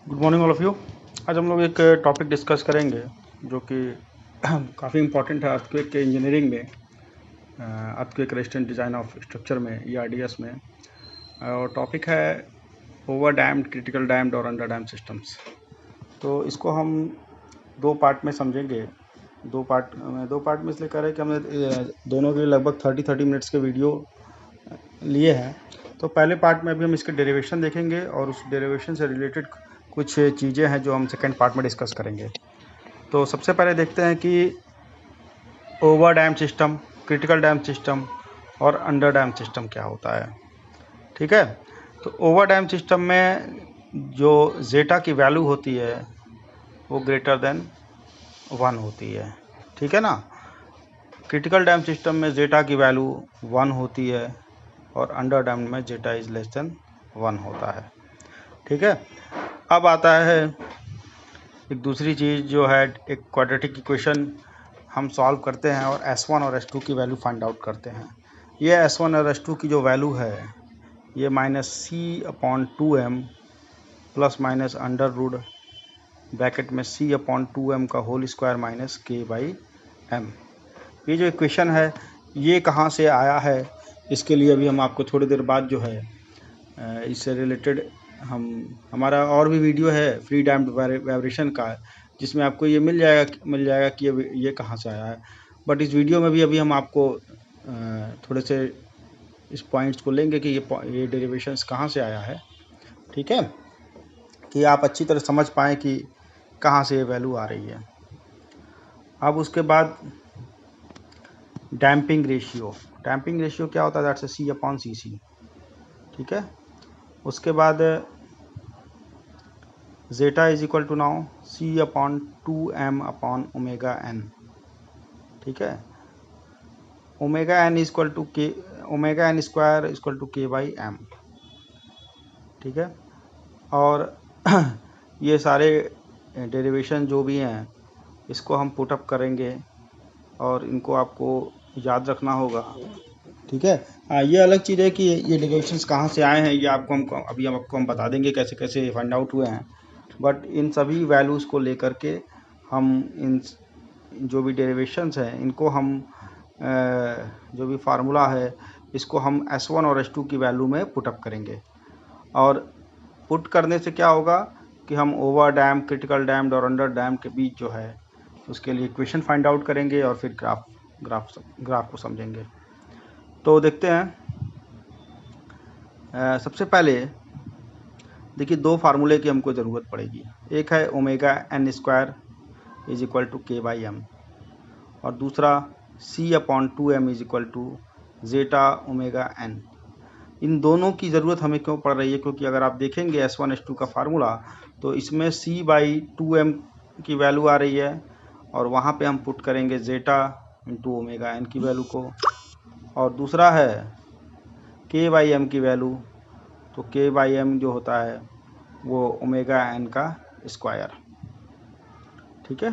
Good morning all of you. आज हम लोग एक टॉपिक डिस्कस करेंगे जो कि काफ़ी इम्पोर्टेंट है अर्थक्वेक के इंजीनियरिंग में, earthquake resistant design of structure में, ERDS में। और टॉपिक है ओवर डैम्ड, क्रिटिकल डैम्ड और अंडर डैम्ड सिस्टम्स। तो इसको हम दो पार्ट में समझेंगे। दो पार्ट में इसलिए कर रहे हैं कि हमने दोनों के लिए लगभग 30 मिनट्स के वीडियो लिए हैं। तो पहले पार्ट में अभी हम इसके डेरिवेशन देखेंगे और उस डेरिवेशन से रिलेटेड कुछ चीज़ें हैं जो हम सेकेंड पार्ट में डिस्कस करेंगे। तो सबसे पहले देखते हैं कि over dam system, critical dam system और अंडर डैम सिस्टम क्या होता है। ठीक है, तो ओवर डैम सिस्टम में जो जेटा की वैल्यू होती है वो ग्रेटर देन 1 होती है। ठीक है ना। क्रिटिकल डैम सिस्टम में जेटा की वैल्यू 1 होती है और अंडर डैम में जेटा इज लेस देन 1 होता है। ठीक है, अब आता है एक दूसरी चीज़ जो है एक क्वाड्रेटिक इक्वेशन हम सॉल्व करते हैं और S1 और S2 की वैल्यू फाइंड आउट करते हैं। ये S1 और S2 की जो वैल्यू है ये -C/2m plus minus under root bracket में C/2m का होल स्क्वायर माइनस K/m। ये जो इक्वेशन है ये कहाँ से आया है, इसके लिए अभी हम आपको थोड़ी देर बाद जो है इससे रिलेटेड हमारा और भी वीडियो है फ्री डैम्ड वाइब्रेशन का, जिसमें आपको ये मिल जाएगा कि ये कहाँ से आया है। बट इस वीडियो में भी अभी हम आपको थोड़े से इस पॉइंट्स को लेंगे कि ये डेरिवेशंस कहाँ से आया है। ठीक है, कि आप अच्छी तरह समझ पाएँ कि कहाँ से ये वैल्यू आ रही है। अब उसके बाद डैम्पिंग रेशियो क्या होता है, दैट्स C/cc। ठीक है, उसके बाद zeta is equal to now C/2m/ओमेगा n। ठीक है, omega n is equal to k, omega n square is equal to K/m। ठीक है, और ये सारे डेरिवेशन जो भी हैं इसको हम पुटअप करेंगे और इनको आपको याद रखना होगा। ठीक है, हाँ, ये अलग चीज़ है कि ये डेरिवेशंस कहाँ से आए हैं, ये आपको हम बता देंगे कैसे कैसे फाइंड आउट हुए हैं। बट इन सभी वैल्यूज़ को लेकर के हम इन जो भी डेरिवेशंस हैं इनको हम जो भी फार्मूला है इसको हम S1 और S2 की वैल्यू में पुटअप करेंगे। और पुट करने से क्या होगा कि हम ओवर डैम, क्रिटिकल डैम्ड और अंडर डैम के बीच जो है उसके लिए इक्वेशन फाइंड आउट करेंगे और फिर ग्राफ को समझेंगे। तो देखते हैं। सबसे पहले देखिए दो फार्मूले की हमको ज़रूरत पड़ेगी। एक है omega n square is equal to K/m और दूसरा C/2m is equal to zeta omega n। इन दोनों की ज़रूरत हमें क्यों पड़ रही है, क्योंकि अगर आप देखेंगे S1 S2 का फार्मूला तो इसमें C/2m की वैल्यू आ रही है और वहाँ पे हम पुट करेंगे जेटा इंटू ओमेगा n की वैल्यू को, और दूसरा है K/m की वैल्यू, तो K/m जो होता है वो ओमेगा n का स्क्वायर। ठीक है,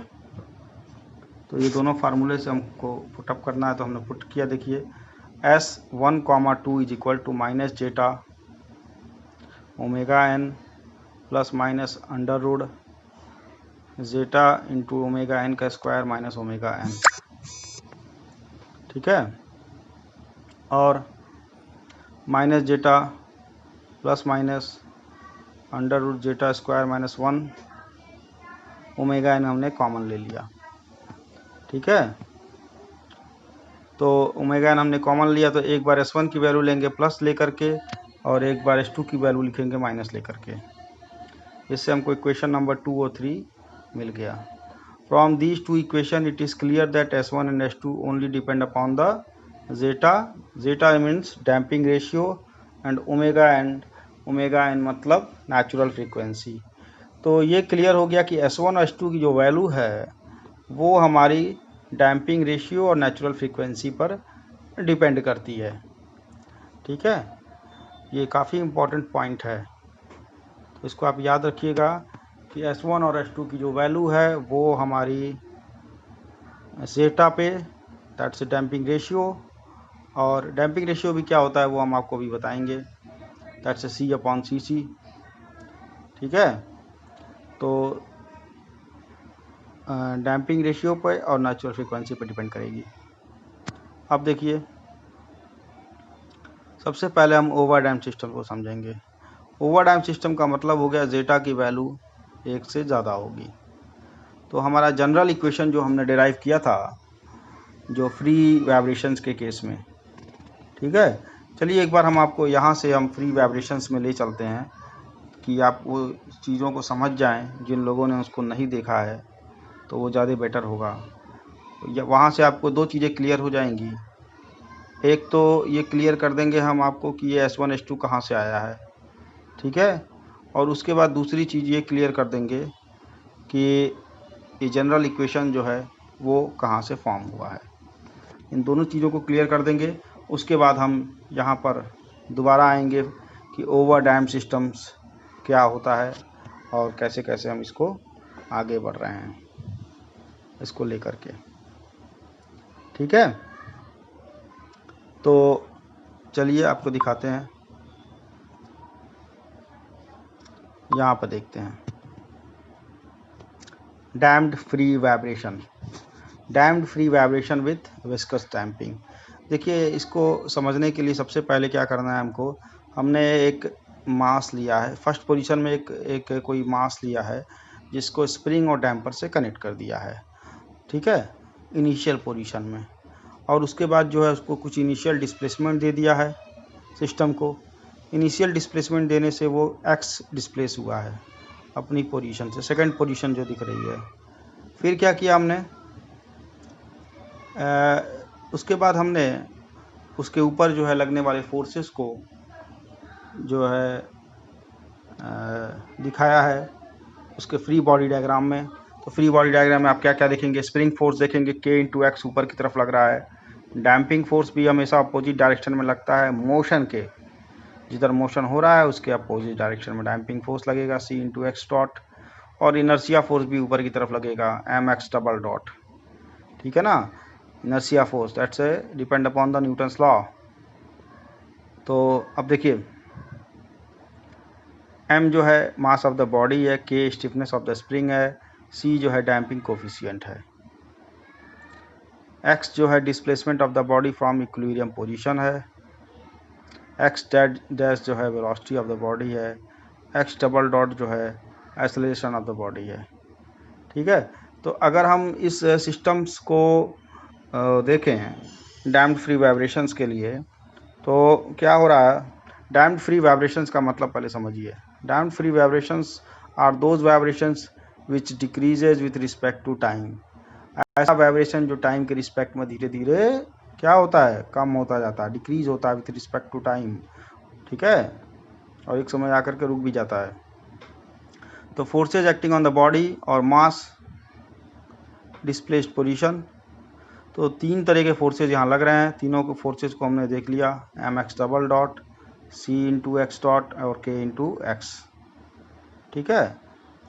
तो ये दोनों फार्मूले से हमको पुटअप करना है, तो हमने पुट किया। देखिए S1,2 is equal to minus zeta omega n plus minus under root zeta into omega n का स्क्वायर माइनस ओमेगा n। ठीक है, और minus zeta plus minus under root zeta square minus 1 omega n हमने common ले लिया। ठीक है, तो ओमेगा n हमने कॉमन लिया तो एक बार S1 की वैल्यू लेंगे प्लस लेकर के और एक बार S2 की वैल्यू लिखेंगे माइनस लेकर के। इससे हमको इक्वेशन नंबर 2 और 3 मिल गया। From these two equation it is clear that S1 and S2 only depend upon the zeta means damping ratio and omega n मतलब नेचुरल फ्रीक्वेंसी। तो ये क्लियर हो गया कि S1 और S2 की जो वैल्यू है वो हमारी डैम्पिंग रेशियो और नेचुरल फ्रीक्वेंसी पर डिपेंड करती है। ठीक है, ये काफ़ी इम्पोर्टेंट पॉइंट है, तो इसको आप याद रखिएगा कि S1 और S2 की जो वैल्यू है वो हमारी जेटा पे, दैट्स डैम्पिंग रेशियो, और डैम्पिंग रेशियो भी क्या होता है वो हम आपको भी बताएंगे, दैट्स C/cc। ठीक है, तो डैम्पिंग रेशियो पर और नेचुरल फ्रीक्वेंसी पर डिपेंड करेगी। अब देखिए, सबसे पहले हम ओवर डैम सिस्टम को समझेंगे। ओवर डैम सिस्टम का मतलब हो गया ज़ेटा की वैल्यू 1 से ज़्यादा होगी। तो हमारा जनरल इक्वेशन जो हमने डिराइव किया था, जो फ्री वाइब्रेशंस के केस में, ठीक है। चलिए एक बार हम आपको यहाँ से हम फ्री वाइब्रेशंस में ले चलते हैं कि आप वो चीज़ों को समझ जाएं। जिन लोगों ने उसको नहीं देखा है तो वो ज़्यादा बेटर होगा। वहाँ से आपको दो चीज़ें क्लियर हो जाएंगी। एक तो ये क्लियर कर देंगे हम आपको कि ये S1 S2 कहाँ से आया है, ठीक है। और उसके बाद दूसरी चीज़ ये क्लियर कर देंगे कि ये जनरल इक्वेशन जो है वो कहाँ से फॉर्म हुआ है। इन दोनों चीज़ों को क्लियर कर देंगे। उसके बाद हम यहाँ पर दोबारा आएंगे कि ओवर डैम सिस्टम्स क्या होता है और कैसे कैसे हम इसको आगे बढ़ रहे हैं इसको लेकर के, ठीक है। तो चलिए आपको दिखाते हैं, यहाँ पर देखते हैं damped free vibration, damped free vibration with viscous damping. देखिए, इसको समझने के लिए सबसे पहले क्या करना है हमको, हमने एक मास लिया है, फर्स्ट पोजीशन में एक कोई मास लिया है जिसको स्प्रिंग और डैम्पर से कनेक्ट कर दिया है, ठीक है, इनिशियल पोजीशन में। और उसके बाद जो है उसको कुछ इनिशियल डिस्प्लेसमेंट दे दिया है सिस्टम को। इनिशियल डिस्प्लेसमेंट देने से वो एक्स डिस्प्लेस हुआ है अपनी पोजीशन से, सेकंड पोजीशन जो दिख रही है। फिर क्या किया हमने, उसके बाद हमने उसके ऊपर जो है लगने वाले फोर्सेस को जो है दिखाया है उसके फ्री बॉडी डायग्राम में। तो फ्री बॉडी डायग्राम में आप क्या क्या देखेंगे, स्प्रिंग फोर्स देखेंगे K/X ऊपर की तरफ लग रहा है। डैम्पिंग फोर्स भी हमेशा अपोजिट डायरेक्शन में लगता है मोशन के, जिधर मोशन हो रहा है उसके अपोजिट डायरेक्शन में डैम्पिंग फोर्स लगेगा C/X डॉट। और इनर्शिया फोर्स भी ऊपर की तरफ लगेगा mx डबल डॉट, ठीक है ना। Inertia force that's depend upon the Newton's law. तो अब देखिए, m जो है मास ऑफ द बॉडी है, k stiffness of the spring है, c जो है डैम्पिंग कोफिशिएंट है, x जो है displacement of the body from equilibrium position है, x डैश जो है वेलोसिटी ऑफ द बॉडी है, x डबल डॉट जो है एक्सेलरेशन ऑफ द बॉडी है, ठीक है। तो अगर हम इस सिस्टम्स को देखें डैम्ड फ्री वाइब्रेशंस के लिए, तो क्या हो रहा है, डैम्ड फ्री वाइब्रेशंस का मतलब पहले समझिए। Damped free vibrations are those vibrations which decreases with respect to time. ऐसा वाइब्रेशन जो टाइम के रिस्पेक्ट में धीरे धीरे क्या होता है, कम होता जाता है, डिक्रीज होता है विथ रिस्पेक्ट टू टाइम, ठीक है, और एक समय आकर के रुक भी जाता है। तो forces acting on the body और मास डिस्प्लेस्ड पोजीशन, तो तीन तरह के फोर्सेज यहाँ लग रहे हैं। तीनों के फोर्सेज को हमने देख लिया, mx double dot, C/X dot और K/X, ठीक है।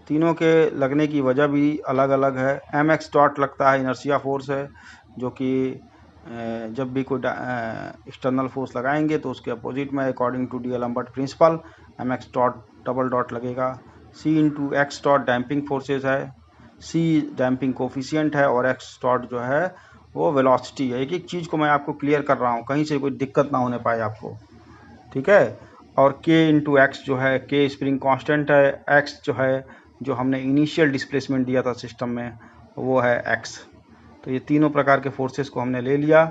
तीनों के लगने की वजह भी अलग अलग है। mx डॉट लगता है इनर्शिया फोर्स है, जो कि जब भी कोई एक्सटर्नल फोर्स लगाएंगे तो उसके अपोजिट में according to D-Alembert principle mx dot double dot लगेगा। C/X डॉट डैम्पिंग फोर्सेज है, C डैम्पिंग कोफिशिएंट है और x डॉट जो है वो वेलोसिटी है। एक एक चीज़ को मैं आपको क्लियर कर रहा हूँ, कहीं से कोई दिक्कत ना होने पाए आपको, ठीक है। और K/X जो है, K स्प्रिंग कांस्टेंट है, x जो है जो हमने इनिशियल डिस्प्लेसमेंट दिया था सिस्टम में वो है x। तो ये तीनों प्रकार के फोर्सेस को हमने ले लिया।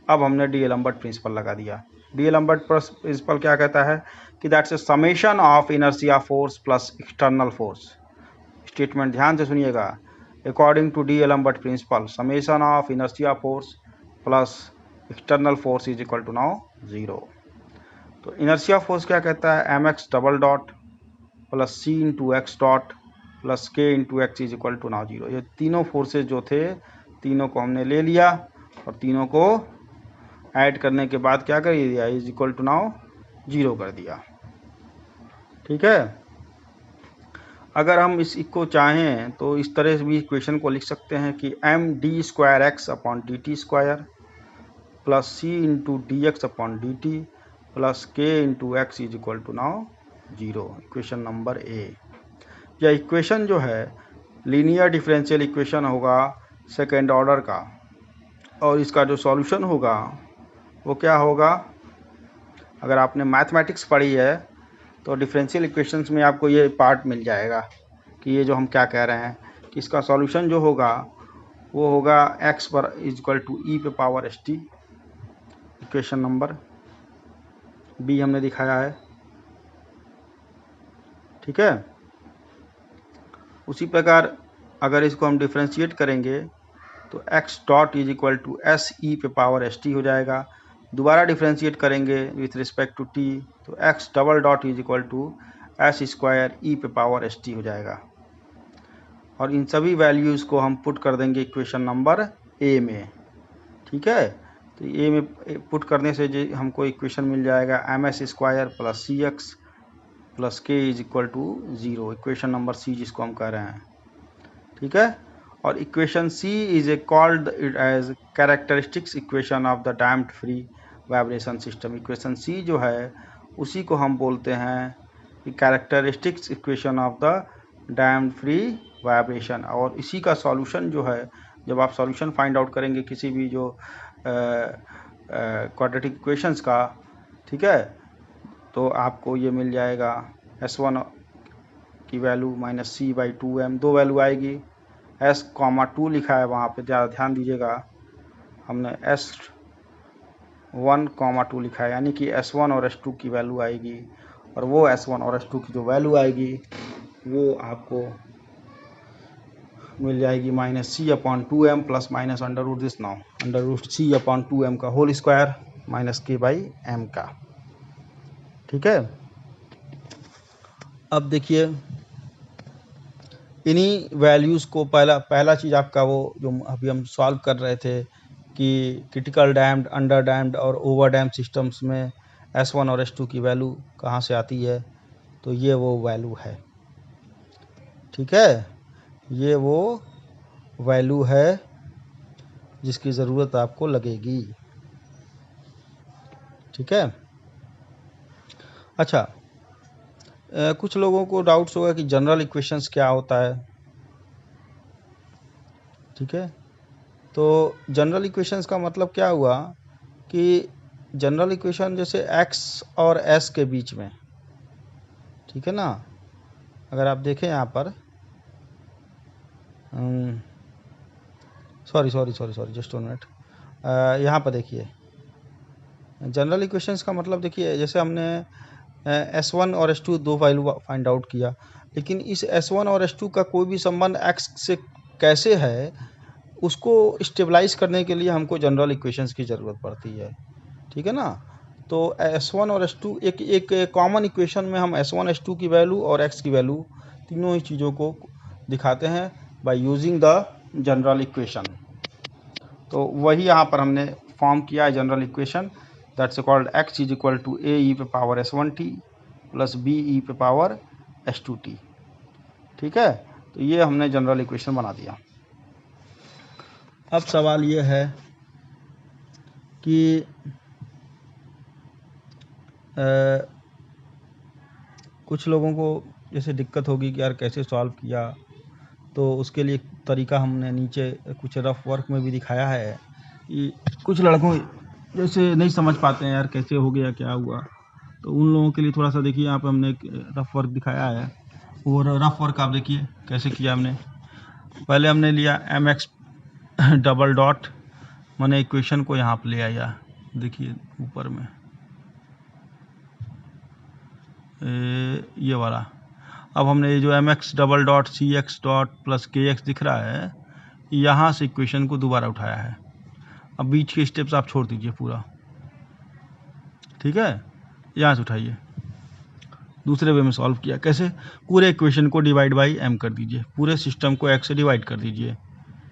अब हमने D-Alembert प्रिंसिपल लगा दिया। D-Alembert प्रिंसिपल क्या कहता है कि that's a summation of inertia force plus external force. Statement ध्यान से सुनिएगा, according to D-Alembert principle summation of inertia force plus external force is equal to now 0। तो इनर्शिया फोर्स क्या कहता है, mx double dot plus C/X dot plus K/X is equal to now 0। ये तीनों forces जो थे तीनों को हमने ले लिया और तीनों को ऐड करने के बाद क्या कर दिया, इज इक्वल टू नाउ 0 कर दिया, ठीक है। अगर हम इसको चाहें तो इस तरह से भी इक्वेशन को लिख सकते हैं कि md² x upon dt square plus C/dx upon dt plus K/x is equal to now 0, equation number A. यह इक्वेशन जो है लीनियर डिफरेंशियल इक्वेशन होगा सेकेंड ऑर्डर का, और इसका जो सॉल्यूशन होगा वो क्या होगा। अगर आपने मैथमेटिक्स पढ़ी है तो डिफरेंशियल इक्वेशंस में आपको ये पार्ट मिल जाएगा कि ये जो हम क्या कह रहे हैं कि इसका सॉल्यूशन जो होगा वो होगा x पर इक्वल टू ई पे power S T. Equation number B हमने दिखाया है, ठीक है। उसी प्रकार अगर इसको हम डिफ्रेंशिएट करेंगे तो x dot is equal to s e पे पावर एस टी हो जाएगा। दोबारा डिफ्रेंशिएट करेंगे विथ रिस्पेक्ट टू t तो x double dot is equal to s square e पे पावर एस टी हो जाएगा। और इन सभी वैल्यूज़ को हम पुट कर देंगे इक्वेशन नंबर ए में, ठीक है। तो ए में पुट करने से जो हमको इक्वेशन मिल जाएगा M S square plus C X plus K is equal to 0। Equation number C जिसको हम कह रहे हैं, ठीक है। और equation C is a called it as characteristics equation of the damped free vibration system. Equation C जो है उसी को हम बोलते हैं characteristics equation of the damped free vibration. और इसी का सॉल्यूशन जो है, जब आप सॉल्यूशन फाइंड आउट करेंगे किसी भी जो क्वाड्रेटिक इक्वेशंस का, ठीक है, तो आपको ये मिल जाएगा S1 की value minus C by 2m, दो वैल्यू आएगी। S,2 लिखा है वहाँ पे, ज़्यादा ध्यान दीजिएगा, हमने S1, 2 लिखा है, यानी कि S1 और S2 की वैल्यू आएगी। और वो S1 और S2 की जो वैल्यू आएगी वो आपको मिल जाएगी minus C upon 2m plus minus under root this now under root C upon 2m का whole square minus K by m का, ठीक है। अब देखिए इन्हीं वैल्यूज़ को पहला चीज़ आपका वो जो अभी हम सॉल्व कर रहे थे कि क्रिटिकल डैम्ड, अंडर डैम्ड और ओवर डैम्ड सिस्टम्स में S1 और S2 की वैल्यू कहाँ से आती है, तो ये वो वैल्यू है, ठीक है। ये वो वैल्यू है जिसकी ज़रूरत आपको लगेगी, ठीक है। अच्छा, कुछ लोगों को डाउट्स होगा कि जनरल इक्वेशंस क्या होता है, ठीक है। तो जनरल इक्वेशंस का मतलब क्या हुआ कि जनरल इक्वेशन जैसे x और s के बीच में, ठीक है ना। अगर आप देखें यहाँ पर, सॉरी जस्ट 1 मिनट, यहाँ पर देखिए जनरल इक्वेशंस का मतलब देखिए जैसे हमने S1 और S2 दो वैल्यू फाइंड आउट किया, लेकिन इस S1 और S2 का कोई भी संबंध x से कैसे है उसको स्टेबलाइज करने के लिए हमको जनरल इक्वेशंस की ज़रूरत पड़ती है, ठीक है ना। तो S1 और S2 एक कॉमन इक्वेशन में हम S1 S2 की वैल्यू और x की वैल्यू तीनों ही चीज़ों को दिखाते हैं by using the general equation. तो वही यहाँ पर हमने फॉर्म किया है general equation, that's called x is equal to a ई पे power S1t plus b e पे पावर S2t, ठीक है। तो ये हमने जनरल इक्वेशन बना दिया। अब सवाल ये है कि कुछ लोगों को जैसे दिक्कत होगी कि यार कैसे सॉल्व किया, तो उसके लिए तरीका हमने नीचे कुछ रफ वर्क में भी दिखाया है कि कुछ लड़कों जैसे नहीं समझ पाते हैं यार कैसे हो गया क्या हुआ, तो उन लोगों के लिए थोड़ा सा देखिए यहाँ पे हमने एक रफ वर्क दिखाया है। और रफ वर्क आप देखिए कैसे किया हमने। पहले हमने लिया mx डबल डॉट, मैंने इक्वेशन को यहाँ पर ले आया, देखिए ऊपर में ये वाला। अब हमने ये जो mx double dot C X dot plus K X दिख रहा है, यहाँ से इक्वेशन को दोबारा उठाया है। अब बीच के स्टेप्स आप छोड़ दीजिए पूरा, ठीक है। यहाँ से उठाइए, दूसरे वे में सॉल्व किया। कैसे? पूरे इक्वेशन को डिवाइड बाई m कर दीजिए, पूरे सिस्टम को x से डिवाइड कर दीजिए,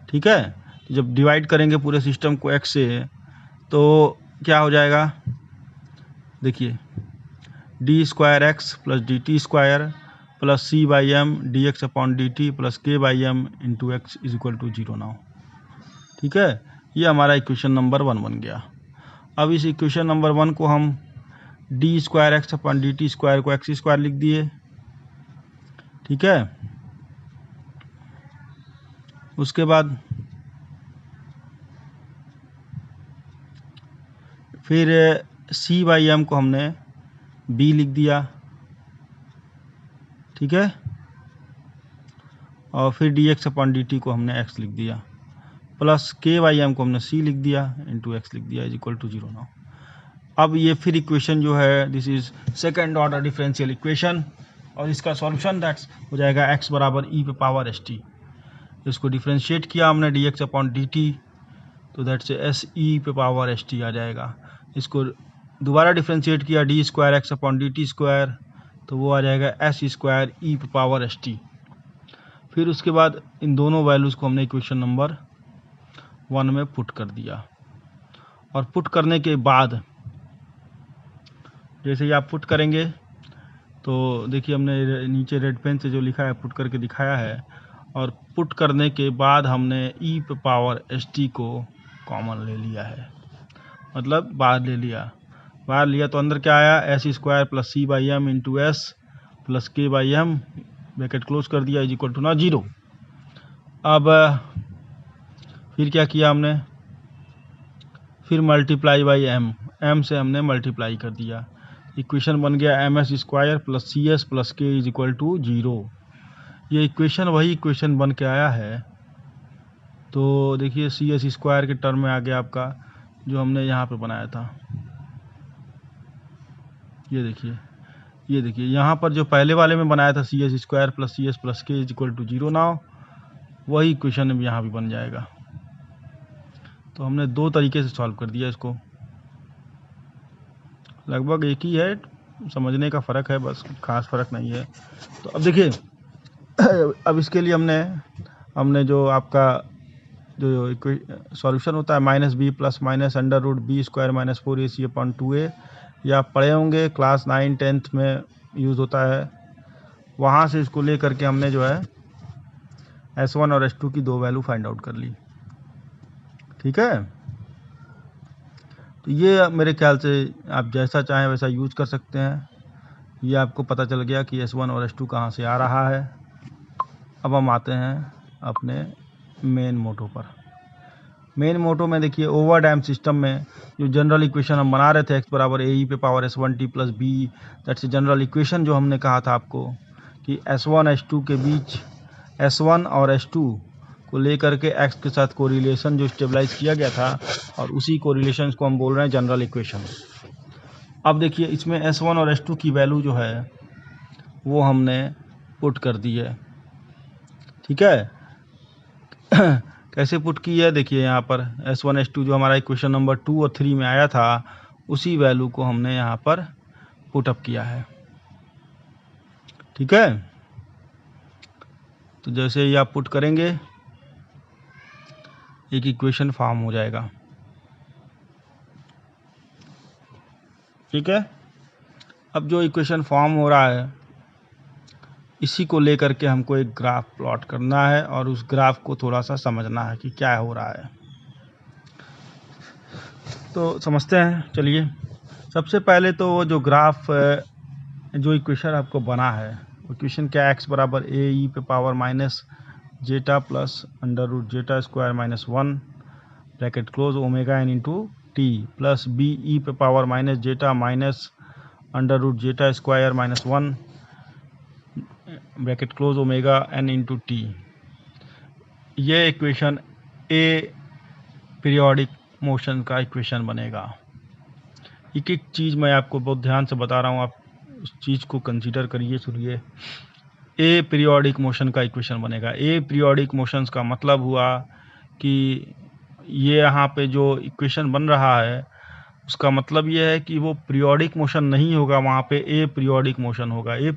ठीक है। तो जब डिवाइड करेंगे पूरे सिस्टम को x से तो क्या हो जाएगा, देखिए d square x plus d t square plus C by m d x upon d t plus के by M into x is equal to 0 now, ठीक है। ये हमारा इक्वेशन नंबर 1 बन गया। अब इस इक्वेशन नंबर 1 को हम D square x upon d t square को एक्स स्क्वायर लिख दिए, ठीक है। उसके बाद फिर सी बाई एम को हमने बी लिख दिया, ठीक है, और फिर D x upon d T को हमने एक्स लिख दिया, प्लस के बाई एम को हमने सी लिख दिया इंटू एक्स लिख दिया इज इक्वल टू 0 नाउ। अब ये फिर इक्वेशन जो है this is second order differential equation, और इसका सॉल्यूशन दैट्स हो जाएगा x बराबर e पे पावर एस टी। इसको डिफ्रेंशिएट किया हमने D x upon d T, तो दैट्स एस ई पे पावर एस टी आ जाएगा। इसको दोबारा डिफ्रेंशिएट किया D square x upon d t square, तो वो आ जाएगा एस स्क्वायर ई पे पावर एस टी। फिर उसके बाद इन दोनों वैल्यूज़ को हमने इक्वेशन नंबर 1 में पुट कर दिया, और पुट करने के बाद जैसे ही आप पुट करेंगे तो देखिए हमने नीचे रेड पेन से जो लिखा है पुट करके दिखाया है, और पुट करने के बाद हमने ई पे पावर एस टी को कॉमन ले लिया है, मतलब बाहर ले लिया। बाहर लिया तो अंदर क्या आया, S square plus C by M into S plus के बाई एम, ब्रैकेट क्लोज कर दिया इज इक्वल टू ना 0। अब फिर क्या किया हमने, फिर मल्टीप्लाई बाई एम, एम से हमने मल्टीप्लाई कर दिया, इक्वेशन बन गया M S square plus C S plus K is equal to 0। ये इक्वेशन वही इक्वेशन बन के आया है। तो देखिए सी एस स्क्वायर के टर्म में आ गया आपका जो हमने यहाँ पे बनाया था। ये देखिए यहाँ पर जो पहले वाले में बनाया था C S square plus C S plus K is equal to 0 now, वही इक्वेशन यहाँ भी बन जाएगा। तो हमने दो तरीके से सॉल्व कर दिया इसको, लगभग एक ही है, समझने का फ़र्क है बस, खास फ़र्क नहीं है। तो अब देखिए अब इसके लिए हमने जो आपका जो सॉल्यूशन होता है minus B plus minus under root B square minus 4ac upon 2a, ये आप पढ़े होंगे क्लास 9 10th में यूज़ होता है। वहाँ से इसको ले करके हमने जो है S1 और S2 की दो वैल्यू फाइंड आउट कर ली, ठीक है। तो ये मेरे ख्याल से आप जैसा चाहें वैसा यूज कर सकते हैं। ये आपको पता चल गया कि S1 और S2 कहाँ से आ रहा है। अब हम आते हैं अपने मेन मोटो पर। मेन मोटो में देखिए ओवर डैम सिस्टम में जो जनरल इक्वेशन हम बना रहे थे x बराबर ए ई पे power S1t plus B, that's general equation जो हमने कहा था आपको कि S1 S2 के बीच S1 और S2 को लेकर के x के साथ कोरिलेशन जो स्टेबलाइज किया गया था, और उसी कोरिलेशन को हम बोल रहे हैं जनरल इक्वेशन। अब देखिए इसमें S1 और S2 की वैल्यू जो है वो हमने पुट कर दी है, ठीक है। कैसे पुट की है, देखिए यहाँ पर S1 S2 जो हमारा इक्वेशन नंबर 2 और 3 में आया था उसी वैल्यू को हमने यहाँ पर पुट अप किया है, ठीक है। तो जैसे ही आप पुट करेंगे एक इक्वेशन फॉर्म हो जाएगा, ठीक है। अब जो इक्वेशन फॉर्म हो रहा है इसी को लेकर के हमको एक ग्राफ प्लॉट करना है, और उस ग्राफ को थोड़ा सा समझना है कि क्या हो रहा है। तो समझते हैं, चलिए। सबसे पहले तो वो जो ग्राफ जो इक्वेशन आपको बना है, इक्वेशन क्या, x बराबर ए ई पे power minus zeta plus under root zeta square minus 1 bracket close omega N into t plus b e पे power minus zeta minus under root zeta square minus 1 bracket close omega N into t. ये equation aperiodic motion का equation बनेगा। एक एक चीज़ मैं आपको बहुत ध्यान से बता रहा हूँ, आप उस चीज़ को कंसीडर करिए, सुनिए। ए पीरियोडिक मोशन का इक्वेशन बनेगा। ए पीरियोडिक मोशंस का मतलब हुआ कि ये यहाँ पे जो इक्वेशन बन रहा है उसका मतलब ये है कि वो पीरियोडिक मोशन नहीं होगा, वहाँ पे ए पीरियोडिक मोशन होगा। ए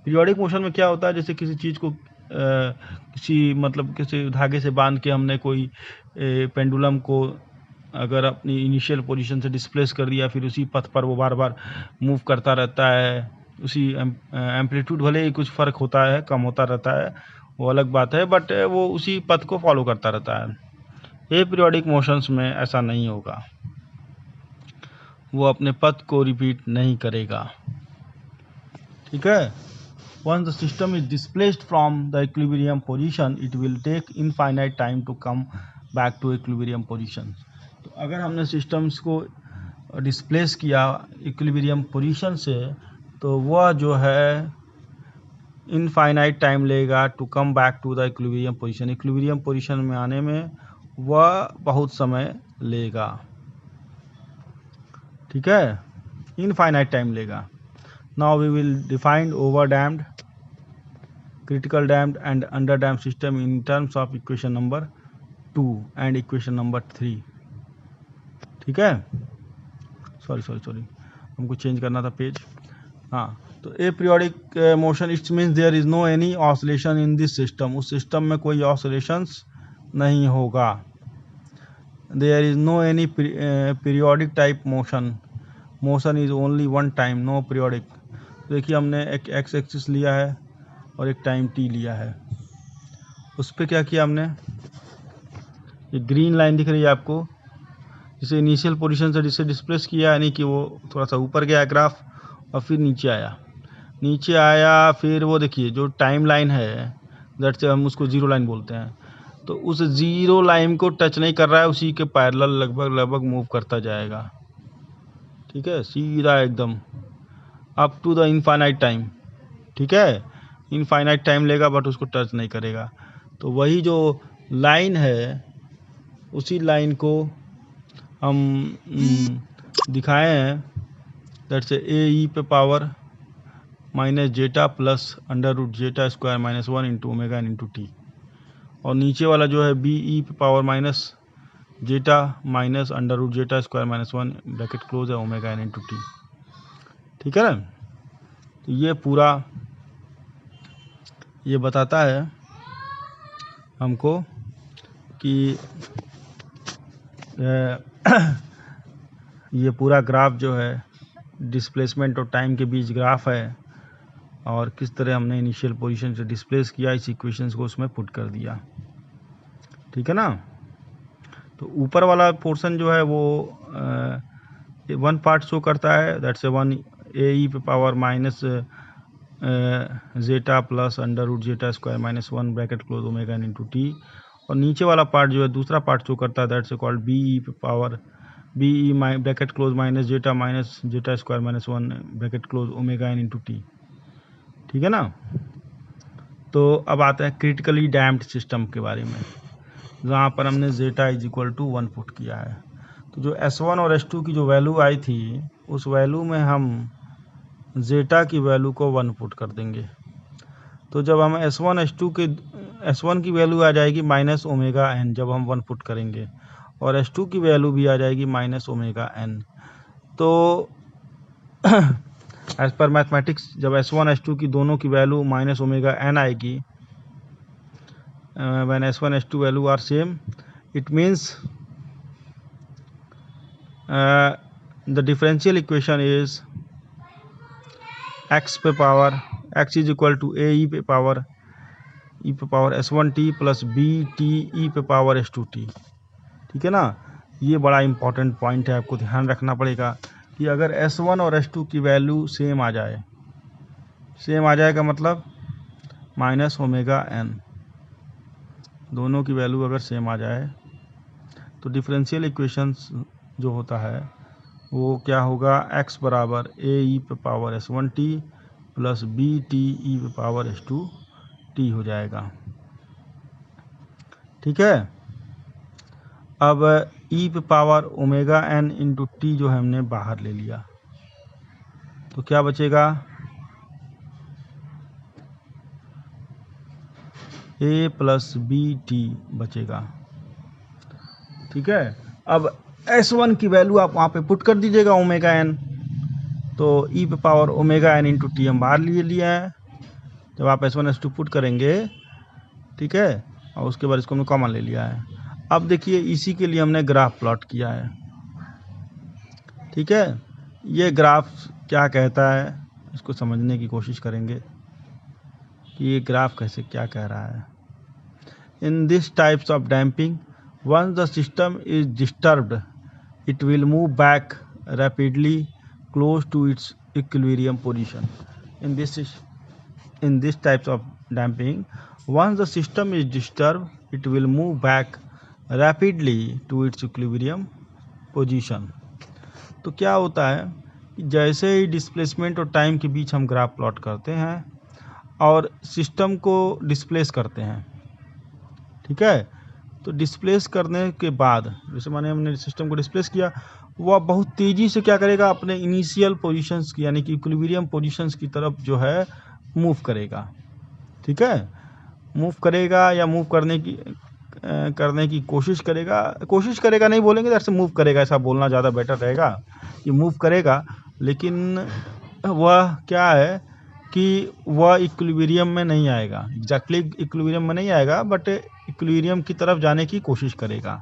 पीरियोडिक मोशन में क्या होता है, जैसे किसी चीज़ को किसी धागे से बांध के हमने कोई पेंडुलम को अगर अपनी इनिशियल पोजीशन से डिस्प्लेस कर दिया, फिर उसी पथ पर वो बार बार मूव करता रहता है, उसी एम्पलीट्यूड भले ही कुछ फ़र्क होता है, कम होता रहता है, वो अलग बात है, बट वो उसी पथ को फॉलो करता रहता है। ए पीरियोडिक मोशंस में ऐसा नहीं होगा, वो अपने पथ को रिपीट नहीं करेगा, ठीक है। once the system is displaced from the equilibrium position, it will take infinite time to come back to equilibrium position. तो अगर हमने सिस्टम्स को डिस्प्लेस किया इक्विलिब्रियम पोजीशन से, तो वह जो है इनफाइनाइट टाइम लेगा to come back to the equilibrium position. Equilibrium position में आने में वह बहुत समय लेगा, ठीक है, इनफाइनाइट टाइम लेगा। Now we will define over damped, critical damped and under damped system in terms of equation number 2 and equation number 3, ठीक है। सॉरी हमको चेंज करना था पेज। हाँ, तो aperiodic motion it's means there is no any oscillation in this system. उस system में कोई ऑसिलेशंस नहीं होगा। There is no any periodic type motion is only one time, no periodic. देखिए हमने एक एक्स एक्सिस लिया है और एक टाइम टी लिया है। उस पर क्या किया हमने, ये ग्रीन लाइन दिख रही है आपको, जिसे इनिशियल पोजीशन से जिसे डिस्प्लेस किया, यानी कि वो थोड़ा सा ऊपर गया ग्राफ और फिर नीचे आया। फिर वो देखिए जो टाइम लाइन है, दैट से हम उसको जीरो लाइन बोलते हैं, तो उस जीरो लाइन को टच नहीं कर रहा है, उसी के पैरेलल लगभग मूव करता जाएगा, ठीक है, सीधा एकदम up to the infinite time, ठीक है। इनफाइनाइट टाइम लेगा बट उसको टच नहीं करेगा। तो वही जो लाइन है, उसी लाइन को हम दिखाए हैं, दैट से ए ई पे power minus zeta plus under root zeta square minus 1 into omega N into t, और नीचे वाला जो है बी ई पे power minus zeta minus under root zeta square minus 1 bracket close है ओमेगा एन इंटू टी, ठीक है ना। तो ये पूरा ये बताता है हमको कि ये पूरा ग्राफ जो है डिस्प्लेसमेंट और टाइम के बीच ग्राफ है, और किस तरह हमने इनिशियल पोजीशन से डिस्प्लेस किया, इस इक्वेशंस को उसमें पुट कर दिया, ठीक है ना। तो ऊपर वाला पोर्शन जो है वो वन पार्ट शो करता है, दैट्स ए 1 ए ई पे power minus zeta plus under root zeta square minus 1 bracket close omega N into t, और नीचे वाला पार्ट जो है दूसरा पार्ट शो करता है, that's a called b e पे power b e bracket close minus zeta square minus 1 bracket close omega N into t, ठीक है ना। तो अब आता है क्रिटिकली डैम्प्ड सिस्टम के बारे में, जहाँ पर हमने जेटा इज इक्वल टू 1 पुट किया है। तो जो S1 और S2 की जो वैल्यू आई थी, उस वैल्यू में हम जेटा की वैल्यू को 1 पुट कर देंगे। तो जब हम S1 की वैल्यू आ जाएगी माइनस ओमेगा एन, जब हम 1 पुट करेंगे, और S2 की वैल्यू भी आ जाएगी माइनस ओमेगा एन। तो एज पर मैथमेटिक्स जब S1 S2 की दोनों की वैल्यू माइनस ओमेगा एन आएगी, when S1 S2 value are same, it means the differential equation is x is equal to a e पे power S1t plus b t e पे power S2t, ठीक है ना। ये बड़ा इंपॉर्टेंट पॉइंट है, आपको ध्यान रखना पड़ेगा कि अगर S1 और S2 की वैल्यू सेम आ जाए का मतलब माइनस ओमेगा एन, दोनों की वैल्यू अगर सेम आ जाए तो डिफरेंशियल इक्वेशंस जो होता है वो क्या होगा, x बराबर ए ई पे power S1t plus B T E पे पावर S2t हो जाएगा, ठीक है। अब ई पे power omega N into T जो है हमने बाहर ले लिया, तो क्या बचेगा, ए प्लस बी टी बचेगा, ठीक है। अब S1 की वैल्यू आप वहाँ पे पुट कर दीजिएगा ओमेगा एन, तो ई पे power omega N into T हम बाहर लिए हैं। जब आप S1 S2 पुट करेंगे, ठीक है, और उसके बाद इसको हमने कॉमन ले लिया है। अब देखिए इसी के लिए हमने ग्राफ प्लॉट किया है, ठीक है। ये ग्राफ क्या कहता है, इसको समझने की कोशिश करेंगे कि ये ग्राफ कैसे क्या कह रहा है। इन this types of damping, once the system is disturbed, it will move back rapidly close to its equilibrium position. In this in this types of damping, once the system is disturbed, it will move back rapidly to its equilibrium position. तो क्या होता है कि जैसे ही displacement और time के बीच हम graph plot करते हैं और सिस्टम को डिस्प्लेस करते हैं, ठीक है, तो डिस्प्लेस करने के बाद जैसे माने हमने सिस्टम को डिस्प्लेस किया, वह बहुत तेज़ी से क्या करेगा, अपने इनिशियल पोजीशंस की यानी कि इक्विलिब्रियम पोजीशंस की तरफ जो है मूव करेगा, ठीक है, मूव करेगा या मूव करने की कोशिश करेगा नहीं बोलेंगे, दरअसल मूव करेगा ऐसा बोलना ज़्यादा बेटर रहेगा कि मूव करेगा, लेकिन वह क्या है कि वह इक्विलिब्रियम में नहीं आएगा, एग्जैक्टली इक्विलिब्रियम में नहीं आएगा, बट इक्विलिब्रियम की तरफ जाने की कोशिश करेगा।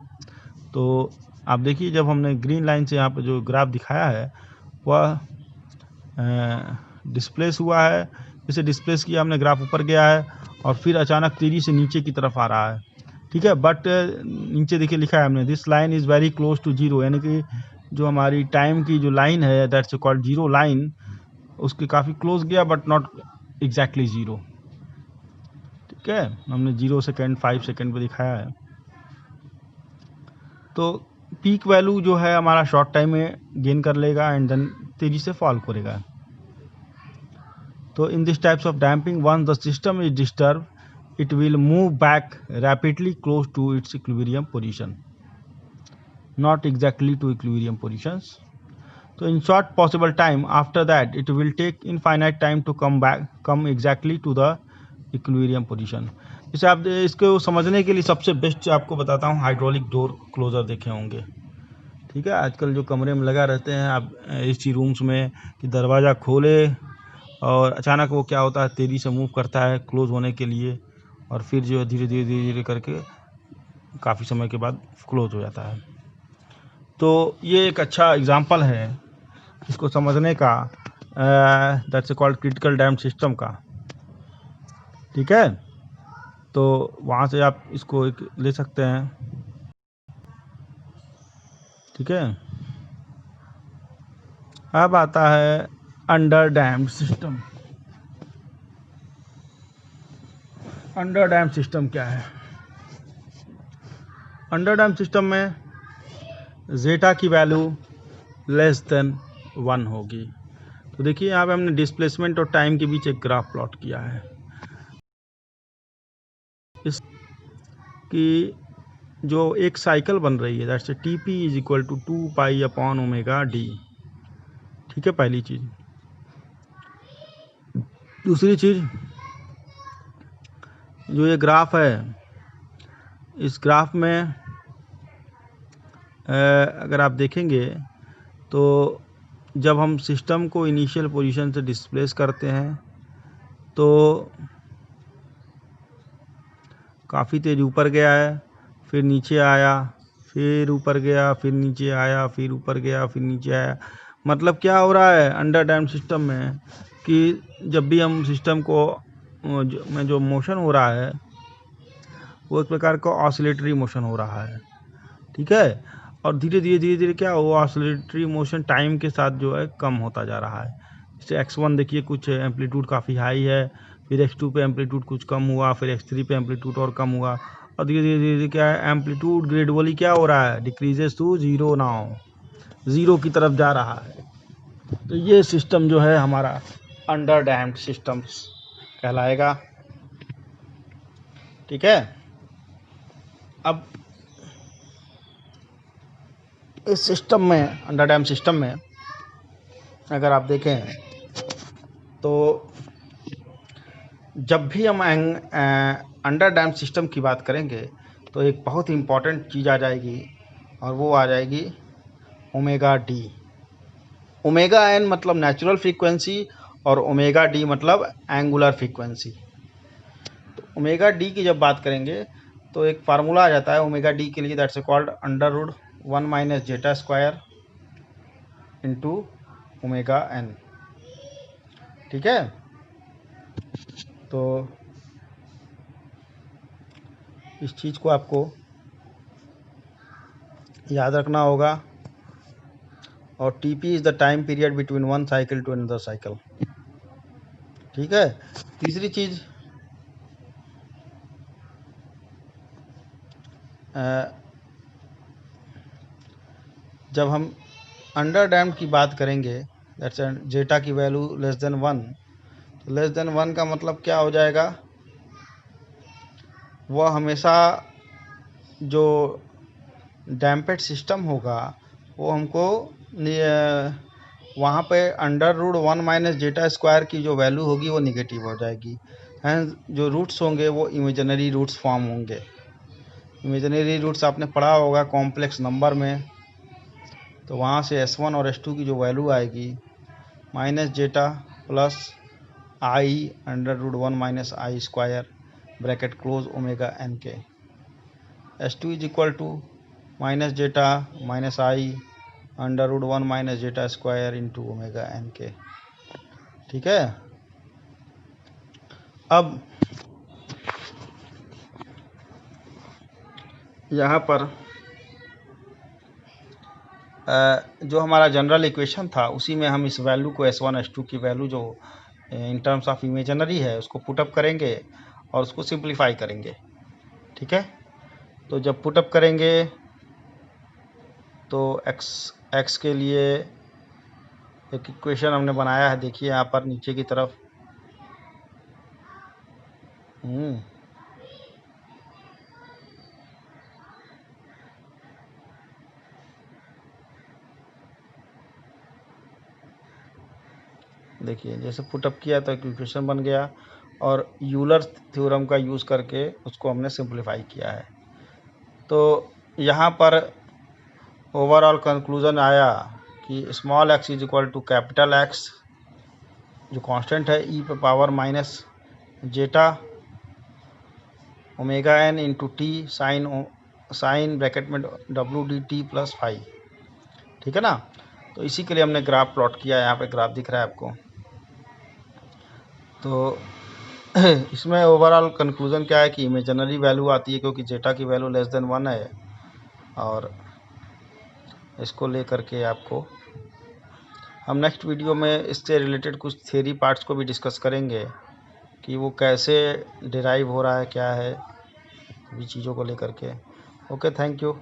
तो आप देखिए जब हमने ग्रीन लाइन से यहाँ पे जो ग्राफ दिखाया है वह डिस्प्लेस हुआ है, इसे डिस्प्लेस किया हमने, ग्राफ ऊपर गया है और फिर अचानक तेज़ी से नीचे की तरफ आ रहा है, ठीक है, बट नीचे देखिए लिखा है हमने, this line is very close to zero, यानी कि जो हमारी टाइम की जो लाइन है दैट्स कॉल्ड जीरो लाइन, उसके काफ़ी क्लोज गया बट नॉट एग्जैक्टली ज़ीरो, ठीक है, हमने 0 सेकेंड 5 सेकेंड पे दिखाया है। तो पीक वैल्यू जो है हमारा शॉर्ट टाइम में गेन कर लेगा एंड देन तेज़ी से फॉल करेगा। तो in this types of damping once the system is disturb it will move back rapidly close to its equilibrium position, not exactly to equilibrium positions. So in short possible time after that it will take infinite time to come exactly to the equilibrium position. इसे आप इसको समझने के लिए सबसे best आपको बताता हूँ, हाइड्रोलिक डोर क्लोजर देखे होंगे, ठीक है, आजकल जो कमरे में लगा रहते हैं आप एसी रूम्स में कि दरवाज़ा खोले और अचानक वो क्या होता है तेज़ी से मूव करता है क्लोज होने के लिए और फिर जो है धीरे धीरे करके काफ़ी समय के बाद क्लोज हो जाता है। तो ये एक अच्छा एग्जांपल है इसको समझने का, that's called critical damp system का, ठीक है, तो वहाँ से आप इसको एक ले सकते हैं, ठीक है। अब आता है under damp system. Under damp system क्या है? अंडर डैम्प सिस्टम में ज़ेटा की वैल्यू लेस देन 1 होगी। तो देखिए यहाँ पे हमने डिस्प्लेसमेंट और टाइम के बीच एक ग्राफ प्लॉट किया है, इस कि जो एक साइकिल बन रही है that's T P is equal to 2 pi upon omega D, ठीक है, पहली चीज़। दूसरी चीज़, जो ये ग्राफ है इस ग्राफ में अगर आप देखेंगे तो जब हम सिस्टम को इनिशियल पोजीशन से डिस्प्लेस करते हैं तो काफ़ी तेज़ ऊपर गया है, फिर नीचे आया, फिर ऊपर गया, फिर नीचे आया, फिर ऊपर गया, फिर नीचे आया। मतलब क्या हो रहा है अंडर डैम्प सिस्टम में कि जब भी हम सिस्टम को में जो मोशन हो रहा है वो एक प्रकार का ऑसिलेटरी मोशन हो रहा है, ठीक है, और धीरे धीरे क्या वो ऑसिलेटरी मोशन टाइम के साथ जो है कम होता जा रहा है। जैसे x1 देखिए कुछ एम्पलीट्यूड काफ़ी हाई है, फिर x2 पे एम्पलीट्यूड कुछ कम हुआ, फिर x3 पे एम्पलीट्यूड और कम हुआ, और धीरे धीरे क्या है एम्पलीट्यूड ग्रेजुअली क्या हो रहा है decreases to zero, now zero की तरफ जा रहा है। तो ये सिस्टम जो है हमारा अंडर डैम्प्ड सिस्टम्स कहलाएगा, ठीक है। अब इस सिस्टम में अंडर डैम्प सिस्टम में अगर आप देखें तो जब भी हम अंडर डैम्प सिस्टम की बात करेंगे तो एक बहुत ही इम्पॉर्टेंट चीज़ आ जाएगी और वो आ जाएगी ओमेगा डी। ओमेगा एन मतलब नेचुरल फ्रीक्वेंसी और ओमेगा डी मतलब एंगुलर फ्रीक्वेंसी। तो ओमेगा डी की जब बात करेंगे तो एक फार्मूला आ जाता है ओमेगा डी के लिए, that's called under root 1 minus zeta square into omega N, ठीक है। तो इस चीज़ को आपको याद रखना होगा। और T P is the time period between one cycle to another cycle, ठीक है। तीसरी चीज़, जब हम अंडर डैम्ड की बात करेंगे, दैट्स जेटा की वैल्यू लेस देन 1, तो लेस देन 1 का मतलब क्या हो जाएगा, वह हमेशा जो डैम्पेड सिस्टम होगा वो हमको वहाँ पे under root 1 minus zeta square की जो वैल्यू होगी वो निगेटिव हो जाएगी। हैंस जो रूट्स होंगे वो इमेजिनरी रूट्स फॉर्म होंगे। इमेजिनरी रूट्स आपने पढ़ा होगा कॉम्प्लेक्स नंबर में, तो वहाँ से S1 और S2 की जो वैल्यू आएगी minus zeta plus i under root 1 minus i square bracket close omega n के। S2 is equal to minus zeta minus i under root 1 minus zeta square into omega n के। ठीक है। अब यहाँ पर जो हमारा जनरल इक्वेशन था उसी में हम इस वैल्यू को S1 S2 की वैल्यू जो इन टर्म्स ऑफ इमेजिनरी है उसको पुटअप करेंगे और उसको सिंप्लीफाई करेंगे। ठीक है। तो जब पुटअप करेंगे तो x के लिए एक इक्वेशन हमने बनाया है, देखिए यहाँ पर नीचे की तरफ। देखिए जैसे पुटअप किया तो इक्वेशन बन गया और यूलर थ्योरम का यूज़ करके उसको हमने सिंप्लीफाई किया है। तो यहाँ पर ओवरऑल कंक्लूजन आया कि small x is equal to capital X, जो कांस्टेंट है e पे power minus zeta omega N into t sine bracket में डब्ल्यू डी टी प्लस फाइव। ठीक है ना। तो इसी के लिए हमने ग्राफ प्लॉट किया है, यहाँ पे ग्राफ दिख रहा है आपको। तो इसमें ओवरऑल कंक्लूजन क्या है कि इमेजिनरी वैल्यू आती है क्योंकि जेटा की वैल्यू लेस देन 1 है, और इसको लेकर के आपको हम नेक्स्ट वीडियो में इससे रिलेटेड कुछ थ्योरी पार्ट्स को भी डिस्कस करेंगे कि वो कैसे डिराइव हो रहा है, क्या है, सभी चीज़ों को लेकर के। Okay, thank you.